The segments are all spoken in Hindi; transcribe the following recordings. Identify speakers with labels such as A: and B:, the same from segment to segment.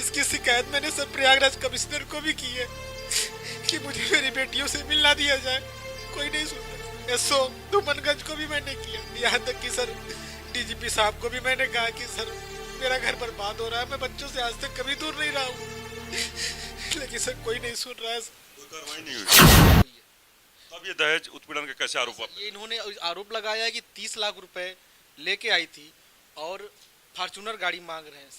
A: इसकी शिकायत मैंने सर प्रयागराज कमिश्नर को भी की है कि मुझे मेरी बेटियों से मिलना दिया जाए, कोई नहीं सुनता। एसओ धूमनगंज को भी मैंने किया, यहाँ तक कि सर डीजीपी साहब को भी मैंने कहा कि सर मेरा घर बर्बाद हो रहा है, मैं बच्चों से आज तक कभी दूर नहीं रहा हूँ, लेकिन सर कोई नहीं सुन रहा है।
B: कोई कार्रवाई नहीं हुई। अब ये दहेज उत्पीड़न का कैसे आरोप है?
A: ये इन्होंने आरोप लगाया है कि 30 लाख रुपए लेके आई थी और फॉर्च्यूनर गाड़ी मांग रहे हैं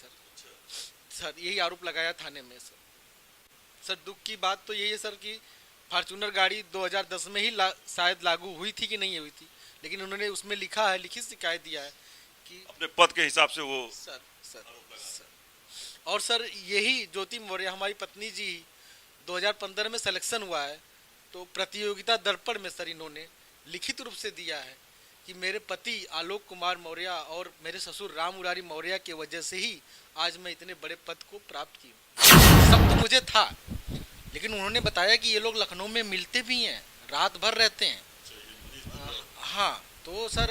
A: सर यही आरोप लगाया थाने में सर। दुख की बात तो यही है सर कि फॉर्च्यूनर गाड़ी 2010 में ही शायद लागू हुई थी कि नहीं हुई थी, लेकिन उन्होंने उसमें लिखा है, लिखित शिकायत दिया है कि
B: अपने पद के हिसाब से वो
A: सर और सर यही ज्योति मौर्य हमारी पत्नी जी 2015 में सिलेक्शन हुआ है, तो प्रतियोगिता दर्पण में सर इन्होंने लिखित रूप से दिया है कि मेरे पति आलोक कुमार मौर्य और मेरे ससुर राम मुरारी मौर्य की वजह से ही आज मैं इतने बड़े पद को प्राप्त की हूँ। सब तो मुझे था, लेकिन उन्होंने बताया कि ये लोग लखनऊ में मिलते भी हैं, रात भर रहते हैं। हाँ, तो सर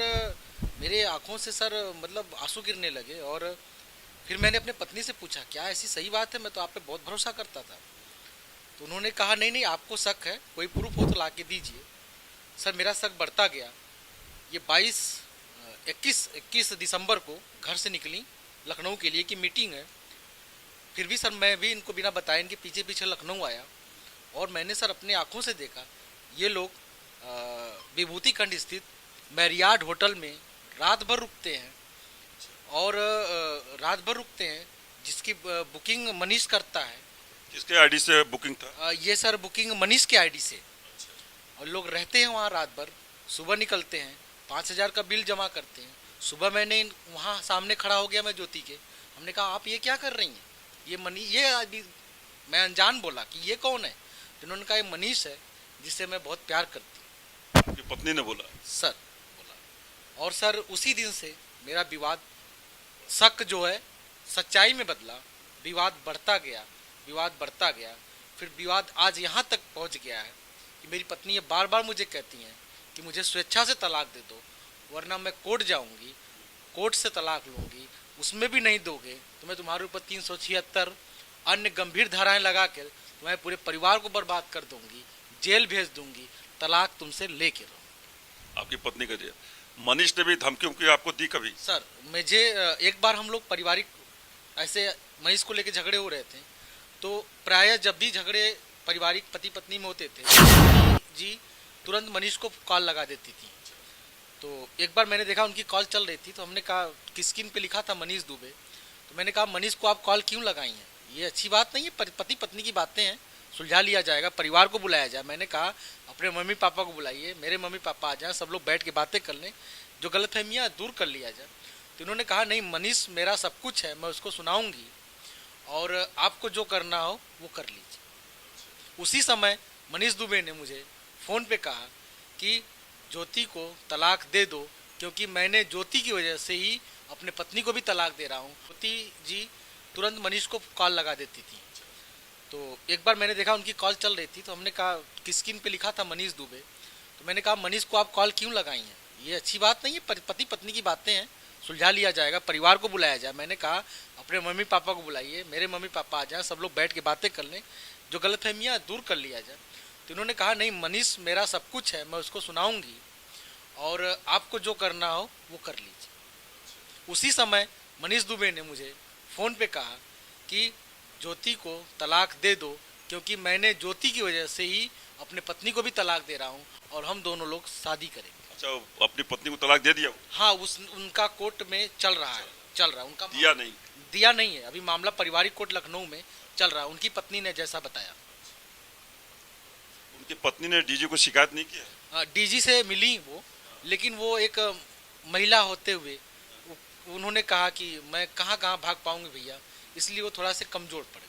A: मेरे आंखों से सर मतलब आंसू गिरने लगे और फिर मैंने अपने पत्नी से पूछा क्या ऐसी सही बात है, मैं तो आप पे बहुत भरोसा करता था। तो उन्होंने कहा नहीं आपको शक है, कोई प्रूफ हो तो ला के दीजिए। सर मेरा शक बढ़ता गया। ये 21 दिसंबर को घर से निकली लखनऊ के लिए कि मीटिंग है, फिर भी सर मैं भी इनको बिना बताए इनके पीछे पीछे लखनऊ आया और मैंने सर अपने आंखों से देखा ये लोग विभूति खंड स्थित मैरियार्ड होटल में रात भर रुकते हैं और जिसकी बुकिंग मनीष करता है।
B: किसके आईडी से बुकिंग था?
A: ये सर बुकिंग मनीष के आईडी से। और लोग रहते हैं वहाँ रात भर, सुबह निकलते हैं, 5,000 का बिल जमा करते हैं। सुबह मैंने वहाँ सामने खड़ा हो गया मैं ज्योति के, हमने कहा आप ये क्या कर रही हैं, ये आदमी, मैं अनजान बोला कि ये कौन है, तो उन्होंने कहा ये मनीष है जिससे मैं बहुत प्यार करती हूँ।
B: आपकी पत्नी ने बोला? सर
A: बोला। और सर उसी दिन से मेरा विवाद, शक जो है सच्चाई में बदला, विवाद बढ़ता गया। फिर विवाद आज यहाँ तक पहुँच गया है कि मेरी पत्नी ये बार बार मुझे कहती हैं कि मुझे स्वेच्छा से तलाक दे दो, वरना मैं कोर्ट जाऊंगी, कोर्ट से तलाक लूंगी, उसमें भी नहीं दोगे तो मैं तुम्हारे ऊपर 376 अन्य गंभीर धाराएं लगा कर तुम्हारे पूरे परिवार को बर्बाद कर दूंगी, जेल भेज दूंगी, तलाक तुमसे लेके रहूंगी।
B: आपकी पत्नी का दिया? मनीष ने भी धमकी उमकी आपको दी कभी?
A: सर मुझे एक बार हम लोग पारिवारिक ऐसे मनीष को लेके झगड़े हो रहे थे, तो प्रायः जब भी झगड़े पारिवारिक पति पत्नी में होते थे जी तुरंत मनीष को कॉल लगा देती थी। तो एक बार मैंने देखा उनकी कॉल चल रही थी, तो हमने कहा कि स्क्रीन पे लिखा था मनीष दुबे, तो मैंने कहा मनीष को आप कॉल क्यों लगाई हैं, ये अच्छी बात नहीं है, पति पत्नी की बातें हैं, सुलझा लिया जाएगा, परिवार को बुलाया जाए। मैंने कहा अपने मम्मी पापा को बुलाइए, मेरे मम्मी पापा आ जाए, सब लोग बैठ के बातें कर लें, जो गलतफहमियाँ दूर कर लिया जाए। तो उन्होंने कहा नहीं मनीष मेरा सब कुछ है, मैं उसको सुनाऊंगी और आपको जो करना हो वो कर लीजिए। उसी समय मनीष दुबे ने मुझे फ़ोन पे कहा कि ज्योति को तलाक दे दो, क्योंकि मैंने ज्योति की वजह से ही अपने पत्नी को भी तलाक दे रहा हूँ। ज्योति जी तुरंत मनीष को कॉल लगा देती थी। तो एक बार मैंने देखा उनकी कॉल चल रही थी, तो हमने कहा कि स्क्रीन पे लिखा था मनीष दुबे, तो मैंने कहा मनीष को आप कॉल क्यों लगाई हैं, ये अच्छी बात नहीं है, पति पत्नी की बातें हैं, सुलझा लिया जाएगा, परिवार को बुलाया जाए। मैंने कहा अपने मम्मी पापा को बुलाइए, मेरे मम्मी पापा आ जाए, सब लोग बैठ के बातें कर लें, जो गलतफहमियाँ दूर कर लिया जाए। तो उन्होंने कहा नहीं मनीष मेरा सब कुछ है, मैं उसको सुनाऊंगी और आपको जो करना हो वो कर लीजिए। उसी समय मनीष दुबे ने मुझे फ़ोन पे कहा कि ज्योति को तलाक दे दो, क्योंकि मैंने ज्योति की वजह से ही अपने पत्नी को भी तलाक दे रहा हूँ और हम दोनों लोग शादी करेंगे।
B: अच्छा, अपनी पत्नी को तलाक दे दिया?
A: हाँ, उनका कोर्ट में चल रहा है उनका दिया नहीं है, अभी मामला पारिवारिक कोर्ट लखनऊ में चल रहा है। उनकी पत्नी ने जैसा बताया।
B: उनकी पत्नी ने डीजी को शिकायत नहीं किया?
A: डीजी से मिली वो, लेकिन वो एक महिला होते हुए उन्होंने कहा कि मैं कहाँ भाग पाऊंगी भैया, इसलिए वो थोड़ा से कमजोर पड़े।